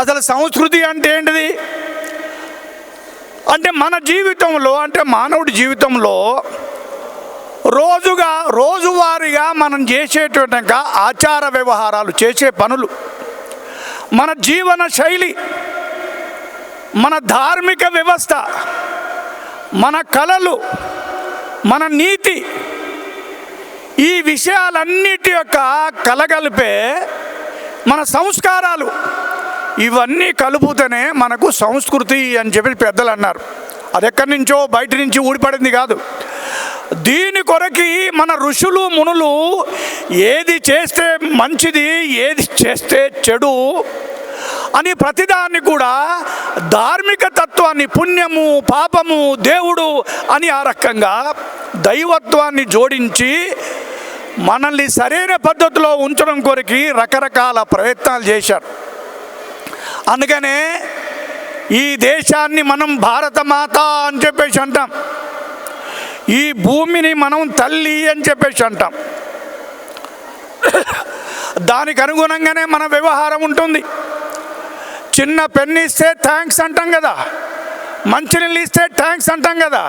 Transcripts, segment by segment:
అసలు సంస్కృతి అంటే ఏంటిది అంటే మన జీవితంలో, అంటే మానవుడి జీవితంలో రోజువారీగా మనం చేసేటువంటి ఆచార వ్యవహారాలు, చేసే పనులు, మన జీవన శైలి, మన ధార్మిక వ్యవస్థ, మన కళలు, మన నీతి, ఈ విషయాలన్నిటి యొక్క కలగలిపే మన సంస్కారాలు, ఇవన్నీ కలుపుతూనే మనకు సంస్కృతి అని చెప్పి పెద్దలు అన్నారు. అది ఎక్కడి నుంచో బయట నుంచి ఊడిపడింది కాదు. దీని కొరకి మన ఋషులు మునులు ఏది చేస్తే మంచిది, ఏది చేస్తే చెడు అని ప్రతిదాన్ని కూడా ధార్మిక తత్వాన్ని, పుణ్యము పాపము దేవుడు అని ఆ రకంగా దైవత్వాన్ని జోడించి మనల్ని సరైన పద్ధతిలో ఉంచడం కొరకి రకరకాల ప్రయత్నాలు చేశారు. అందుకనే ఈ దేశాన్ని మనం భారతమాత అని చెప్పేసి అంటాం, ఈ భూమిని మనం తల్లి అని చెప్పేసి అంటాం. దానికి అనుగుణంగానే మన వ్యవహారం ఉంటుంది. చిన్న పెన్ను ఇస్తే థ్యాంక్స్ అంటాం కదా, మంచినీళ్ళు ఇస్తే థ్యాంక్స్ అంటాం కదా.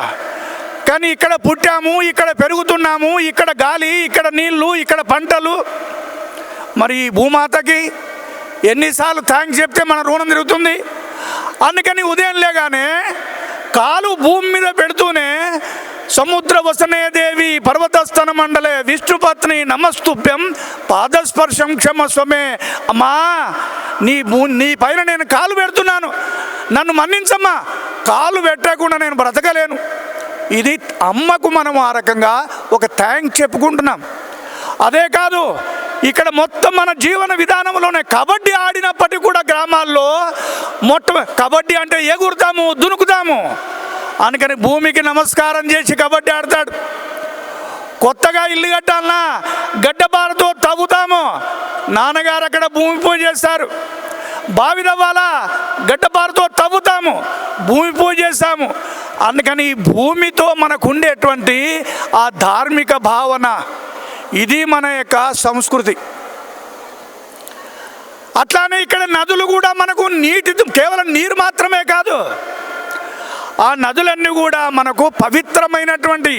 కానీ ఇక్కడ పుట్టాము, ఇక్కడ పెరుగుతున్నాము, ఇక్కడ గాలి, ఇక్కడ నీళ్ళు, ఇక్కడ పంటలు, మరి ఈ భూమాతకి ఎన్నిసార్లు థ్యాంక్స్ చెప్తే మన రుణం తిరుగుతుంది. అందుకని ఉదయం లేగానే కాలు భూమి మీద పెడుతూనే సముద్ర వసనేదేవి పర్వతస్థన మండలే విష్ణుపత్ని నమస్తుభ్యం పాదస్పర్శం క్షమస్వమే. అమ్మా, నీ పైన నేను కాలు పెడుతున్నాను, నన్ను మన్నించమ్మా, కాలు పెట్టకుండా నేను బ్రతకలేను. ఇది అమ్మకు మనం ఆ రకంగా ఒక థ్యాంక్స్ చెప్పుకుంటున్నాం. అదే కాదు, ఇక్కడ మొత్తం మన జీవన విధానంలోనే కబడ్డీ ఆడినప్పటికీ కూడా గ్రామాల్లో కబడ్డీ అంటే ఎగురుతాము, దునుకుతాము. అందుకని భూమికి నమస్కారం చేసి కబడ్డీ ఆడతాడు. కొత్తగా ఇల్లు కట్టాలన్నా గడ్డపారతో తవ్వుతాము, నాన్నగారు అక్కడ భూమి పూజ చేస్తారు. బావి తవ్వాలా, గడ్డపారతో తవ్వుతాము, భూమి పూజ చేస్తాము. అందుకని ఈ భూమితో మనకు ఉండేటువంటి ఆ ధార్మిక భావన, ఇది మన యొక్క సంస్కృతి. అట్లానే ఇక్కడ నదులు కూడా మనకు కేవలం నీరు మాత్రమే కాదు, ఆ నదులన్నీ కూడా మనకు పవిత్రమైనటువంటి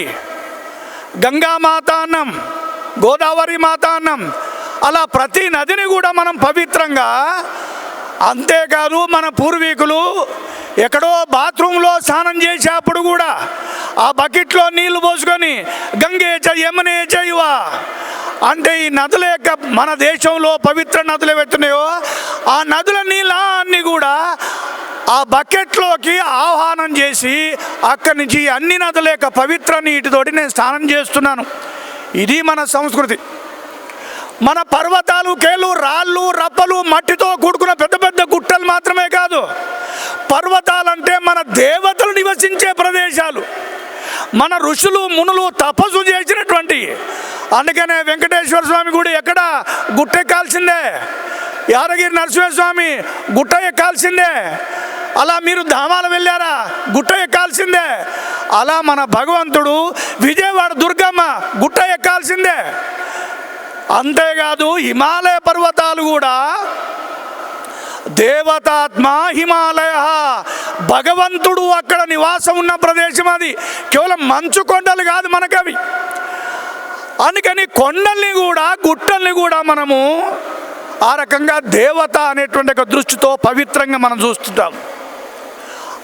గంగామాత అన్నం, గోదావరి మాత అన్నం, అలా ప్రతి నదిని కూడా మనం పవిత్రంగా. అంతేకాదు, మన పూర్వీకులు ఎక్కడో బాత్రూంలో స్నానం చేసేప్పుడు కూడా ఆ బకెట్లో నీళ్లు పోసుకొని గంగే చ యమునే చైవ అంటే ఈ నదుల యొక్క, మన దేశంలో పవిత్ర నదులు ఏవైతున్నాయో ఆ నదుల నీళ్ళన్నీ కూడా ఆ బకెట్లోకి ఆహ్వానం చేసి అక్కడి నుంచి అన్ని నదుల యొక్క పవిత్ర నీటితోటి నేను స్నానం చేస్తున్నాను. ఇది మన సంస్కృతి. మన పర్వతాలు, కేలు, రాళ్ళు, రప్పలు, మట్టితో కూడుకున్న పెద్ద పెద్ద గుట్టలు మాత్రమే కాదు, పర్వతాలంటే మన దేవతలు నివసించే ప్రదేశాలు, మన ఋషులు మునులు తపస్సు చేసినటువంటి. అందుకనే వెంకటేశ్వర స్వామి గుడి ఎక్కడ గుట్టెక్కాల్సిందే, యాదగిరి నరసింహస్వామి గుట్ట ఎక్కాల్సిందే, అలా మీరు ధామాలు వెళ్ళారా గుట్ట ఎక్కాల్సిందే, అలా మన భగవంతుడు విజయవాడ దుర్గమ్మ గుట్ట ఎక్కాల్సిందే. అంతేకాదు, హిమాలయ పర్వతాలు కూడా దేవతాత్మ హిమాలయ, భగవంతుడు అక్కడ నివాసం ఉన్న ప్రదేశం. అది కేవలం మంచు కొండలు కాదు మనకవి. అందుకని కొండల్ని కూడా, గుట్టల్ని కూడా మనము ఆ రకంగా దేవత అనేటువంటి ఒక దృష్టితో పవిత్రంగా మనం చూస్తుంటాం.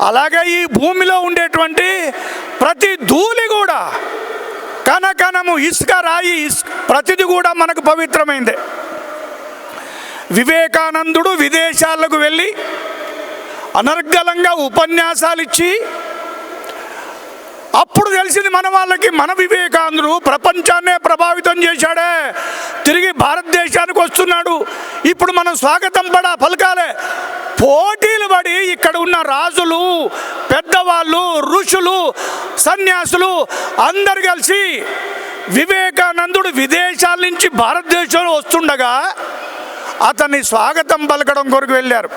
అలాగే ఈ భూమిలో ఉండేటువంటి ప్రతి ధూళి కూడా, కణకణము, ఇసుక, రాయి, ప్రతిది కూడా మనకు పవిత్రమైందే. వివేకానందుడు విదేశాలకు వెళ్ళి అనర్గళంగా ఉపన్యాసాలు ఇచ్చి అప్పుడు తెలిసింది మన వాళ్ళకి, మన వివేకానందుడు ప్రపంచాన్నే ప్రభావితం చేశాడే, తిరిగి భారతదేశానికి వస్తున్నాడు, ఇప్పుడు మనం స్వాగతం పలకాలే. పోటీలు పడి ఇక్కడ ఉన్న రాజులు, పెద్దవాళ్ళు, ఋషులు, సన్యాసులు అందరు కలిసి వివేకానందుడు విదేశాల నుంచి భారతదేశంలో వస్తుండగా అతన్ని స్వాగతం పలకడం కొరకు వెళ్ళారు.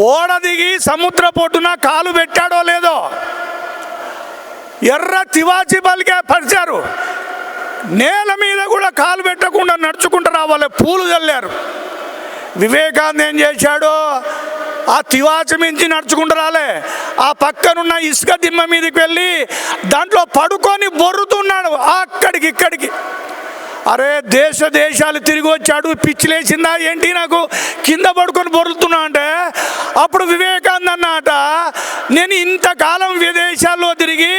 ఓడ దిగి సముద్ర పొట్టున కాలు పెట్టాడో లేదో ఎర్ర తివాచి పలికే పరిచారు. నేల మీద కూడా కాలు పెట్టకుండా నడుచుకుంటూ రావాలి, పూలు చల్లారు. వివేకానంద ఏం చేశాడు, ఆ తివాచ మించి నడుచుకుంటూ రాలే, ఆ పక్కనున్న ఇసుక దిమ్మ మీదకి వెళ్ళి దాంట్లో పడుకొని బొర్రుతున్నాడు అక్కడికి ఇక్కడికి. అరే దేశాలు తిరిగి వచ్చాడు, పిచ్చిలేసిందా ఏంటి నాకు, కింద పడుకొని బొరులుతున్నా అంటే అప్పుడు వివేకానంద అన్నట, నేను ఇంతకాలం విదేశాల్లో తిరిగి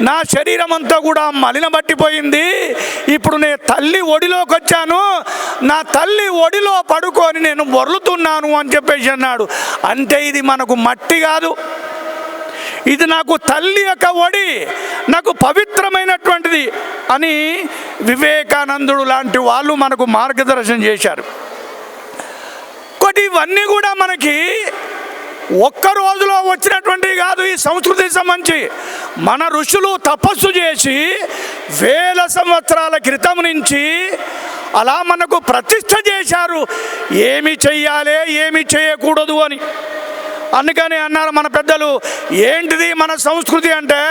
నా శరీరం అంతా కూడా మలినబట్టిపోయింది, ఇప్పుడు నేను తల్లి ఒడిలోకి వచ్చాను, నా తల్లి ఒడిలో పడుకొని నేను బొర్లుతున్నాను అని చెప్పేసి అన్నాడు. అంటే ఇది మనకు మట్టి కాదు, ఇది నాకు తల్లి యొక్క ఒడి, నాకు పవిత్రమైనటువంటిది అని వివేకానందుడు లాంటి వాళ్ళు మనకు మార్గదర్శనం చేశారు. ఇవన్నీ కూడా మనకి ఒక్క రోజులో వచ్చినటువంటివి కాదు. ఈ సంస్కృతికి సంబంధించి మన ఋషులు తపస్సు చేసి వేల సంవత్సరాల క్రితం నుంచి అలా మనకు ప్రతిష్ఠ చేశారు, ఏమి చెయ్యాలి ఏమి చేయకూడదు అని. అందుకని అన్నారు మన పెద్దలు, ఏంటిది మన సంస్కృతి అంటే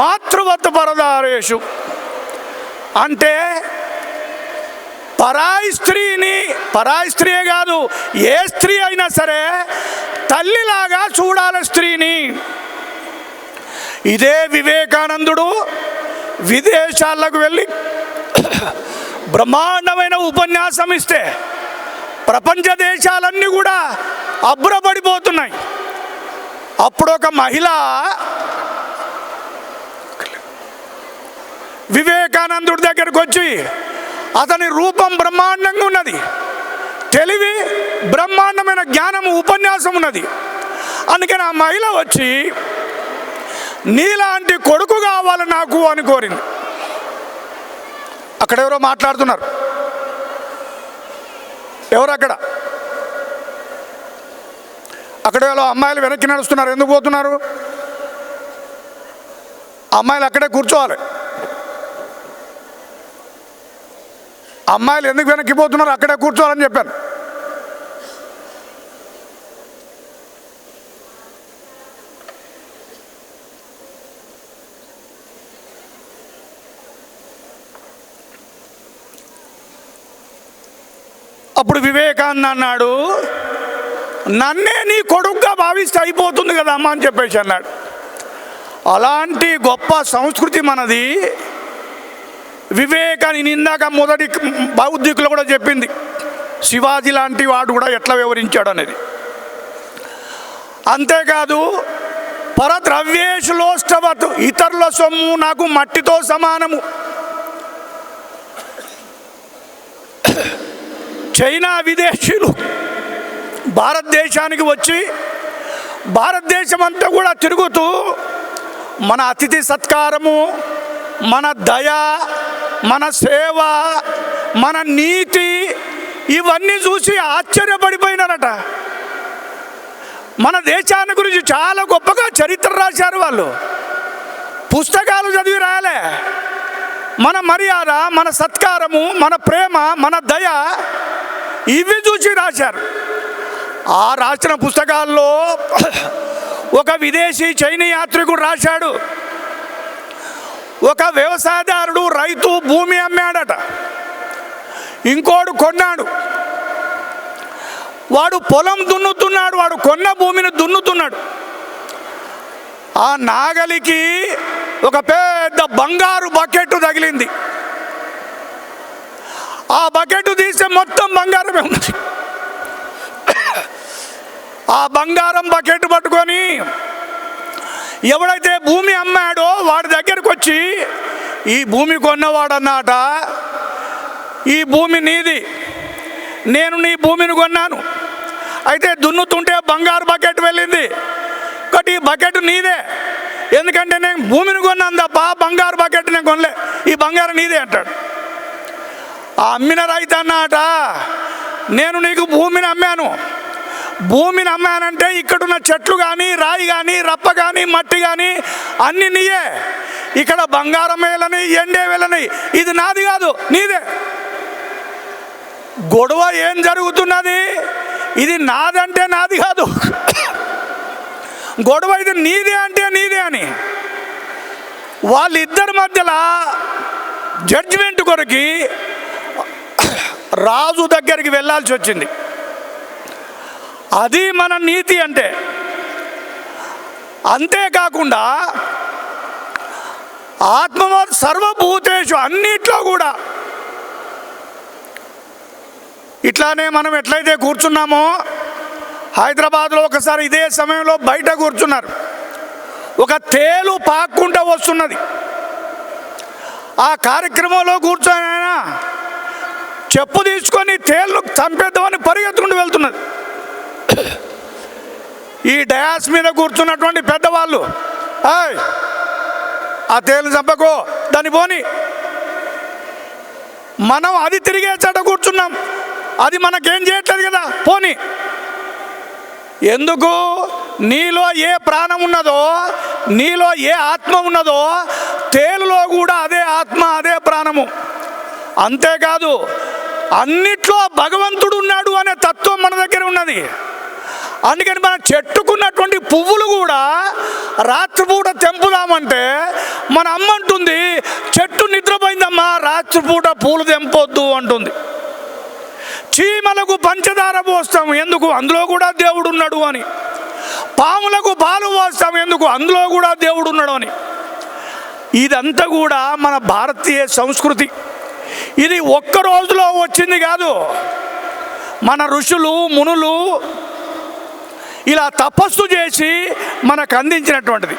మాతృవత్ పరదారేషు, అంటే పరాయి స్త్రీయే కాదు, ఏ స్త్రీ అయినా సరే తల్లిలాగా చూడాలి స్త్రీని. ఇదే వివేకానందుడు విదేశాలకు వెళ్ళి బ్రహ్మాండమైన ఉపన్యాసం ఇస్తే ప్రపంచ దేశాలన్నీ కూడా అబ్బురపడిపోతున్నాయి. అప్పుడు ఒక మహిళ వివేకానందుడి దగ్గరకు వచ్చి, అతని రూపం బ్రహ్మాండంగా ఉన్నది, తెలివి బ్రహ్మాండమైన జ్ఞానము ఉపన్యాసం ఉన్నది. అందుకని ఆ మహిళ వచ్చి నీలాంటి కొడుకు కావాలి నాకు అని కోరింది. అక్కడ ఎవరో మాట్లాడుతున్నారు, ఎవరు అక్కడ వాళ్ళు అమ్మాయిలు వెనక్కి నడుస్తున్నారు. ఎందుకు పోతున్నారు? అమ్మాయిలు అక్కడే కూర్చోవాలి. అమ్మాయిలు ఎందుకు వెనక్కి పోతున్నారు? అక్కడే కూర్చోవాలని చెప్పాను. అప్పుడు వివేకానంద అన్నాడు, నన్నే నీ కొడుకుగా భావిస్తే అయిపోతుంది కదా అమ్మ అని చెప్పేసి అన్నాడు. అలాంటి గొప్ప సంస్కృతి మనది. వివేకాన్ని ఇందాక మొదటి బౌద్ధికులు కూడా చెప్పింది, శివాజీ లాంటి వాడు కూడా ఎట్లా వివరించాడు అనేది. అంతేకాదు పరద్రవ్యేషు లోష్టవత్, ఇతరుల సొమ్ము నాకు మట్టితో సమానము. చైనా విదేశీయులు భారతదేశానికి వచ్చి భారతదేశం అంతా కూడా తిరుగుతూ మన అతిథి సత్కారము, మన దయ, మన సేవ, మన నీతి ఇవన్నీ చూసి ఆశ్చర్యపడిపోయినారట. మన దేశాన్ని గురించి చాలా గొప్పగా చరిత్ర రాశారు వాళ్ళు, పుస్తకాలు చదివి రాయలే. మన మర్యాద, మన సత్కారము, మన ప్రేమ, మన దయ ఇవి చూసి రాశారు. ఆ రాసిన పుస్తకాల్లో ఒక విదేశీ చైనీ యాత్రికుడు రాశాడు, ఒక వ్యవసాయదారుడు రైతు భూమి అమ్మాడట, ఇంకోడు కొన్నాడు, వాడు పొలం దున్నుతున్నాడు, వాడు కొన్న భూమిని దున్నుతున్నాడు. ఆ నాగలికి ఒక పెద్ద బంగారు బకెట్ తగిలింది. ఆ బకెట్ తీస్తే మొత్తం బంగారమే ఉంది. ఆ బంగారం బకెట్ పట్టుకొని ఎవడైతే భూమి అమ్మాడో వాడి దగ్గరకు వచ్చి, ఈ భూమి కొన్నవాడన్నమాట, ఈ భూమి నీది, నేను నీ భూమిని కొన్నాను, అయితే దున్నుతుంటే బంగారు బకెట్ వెళ్ళింది, కాబట్టి ఈ బకెట్ నీదే, ఎందుకంటే నేను భూమిని కొన్నాను తప్ప బంగారు బకెట్ నేను కొనలే, ఈ బంగారం నీదే అంటాడు. ఆ అమ్మిన రైతు అన్నమాట, నేను నీకు భూమిని అమ్మాను, భూమిని అమ్మానంటే ఇక్కడున్న చెట్లు కానీ, రాయి కానీ, రప్ప కానీ, మట్టి కానీ అన్నీ నీయే, ఇక్కడ బంగారం వేలని ఎండే వేలని ఇది నాది కాదు నీదే. గొడవ ఏం జరుగుతున్నది? ఇది నాదంటే నాది కాదు, గొడవ ఇది నీదే అంటే నీదే అని. వాళ్ళిద్దరి మధ్యలో జడ్జిమెంట్ కొరకి రాజు దగ్గరికి వెళ్ళాల్సి వచ్చింది. అది మన నీతి అంటే. అంతేకాకుండా ఆత్మవత్ సర్వభూతేషు, అన్నిట్లో కూడా ఇట్లానే మనం ఎట్లయితే కూర్చున్నామో, హైదరాబాద్లో ఒకసారి ఇదే సమయంలో బయట కూర్చున్నారు, ఒక తేలు పాక్కుంటూ వస్తున్నది. ఆ కార్యక్రమంలో కూర్చొని ఆయన చెప్పు తీసుకొని తేలు చంపేద్దామని పరిగెత్తుకుంటూ వెళ్తున్నది. ఈ డయాస్ మీద కూర్చున్నటువంటి పెద్దవాళ్ళు, ఆ తేలు చంపకో, దాన్ని పోని. మనం అది తిరిగే చట కూర్చున్నాం, అది మనకేం చేయట్లేదు కదా, పోని. ఎందుకు? నీలో ఏ ప్రాణం ఉన్నదో, నీలో ఏ ఆత్మ ఉన్నదో, తేలులో కూడా అదే ఆత్మ, అదే ప్రాణము. అంతేకాదు, అన్నిట్లో భగవంతుడు ఉన్నాడు అనే తత్వం మన దగ్గర ఉన్నది. అందుకని మన చెట్టుకున్నటువంటి పువ్వులు కూడా రాత్రిపూట తెంపుదామంటే మన అమ్మ అంటుంది, చెట్టు నిద్రపోయిందమ్మా, రాత్రిపూట పూలు తెంపొద్దు అంటుంది. చీమలకు పంచదార పోస్తాం, ఎందుకు? అందులో కూడా దేవుడు ఉన్నాడు అని. పాములకు పాలు పోస్తాం, ఎందుకు? అందులో కూడా దేవుడు ఉన్నాడు అని. ఇదంతా కూడా మన భారతీయ సంస్కృతి. ఇది ఒక్క రోజులో వచ్చింది కాదు. మన ఋషులు మునులు ఇలా తపస్సు చేసి మనకు అందించినటువంటిది.